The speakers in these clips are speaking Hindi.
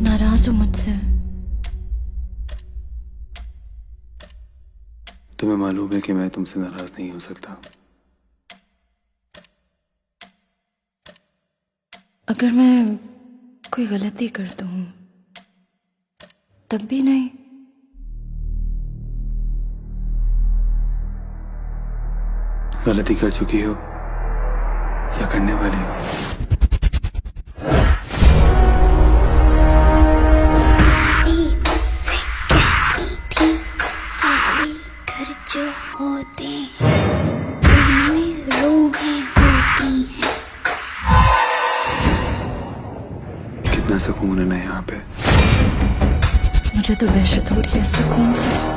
नाराज हो मुझसे? तुम्हें मालूम है कि मैं तुमसे नाराज नहीं हो सकता। अगर मैं कोई गलती करता हूँ तब भी नहीं? गलती कर चुकी हो या करने वाली हो? घर जो होते हैं उनमें रूहें होती हैं। कितना सुकून है ना यहाँ पे। मुझे तो वहशत हो रही है सुकून से।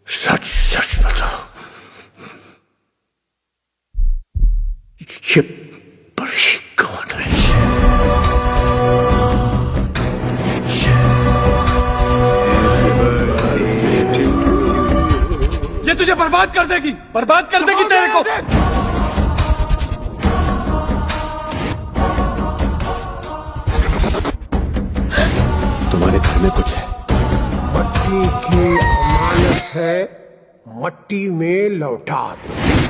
सच सच बताओ, ये परी कौन है? ये तुझे बर्बाद कर देगी, बर्बाद कर देगी तेरे को। तुम्हारे घर में कुछ है? मट्टी की अमानत है, मट्टी में लौटा दो।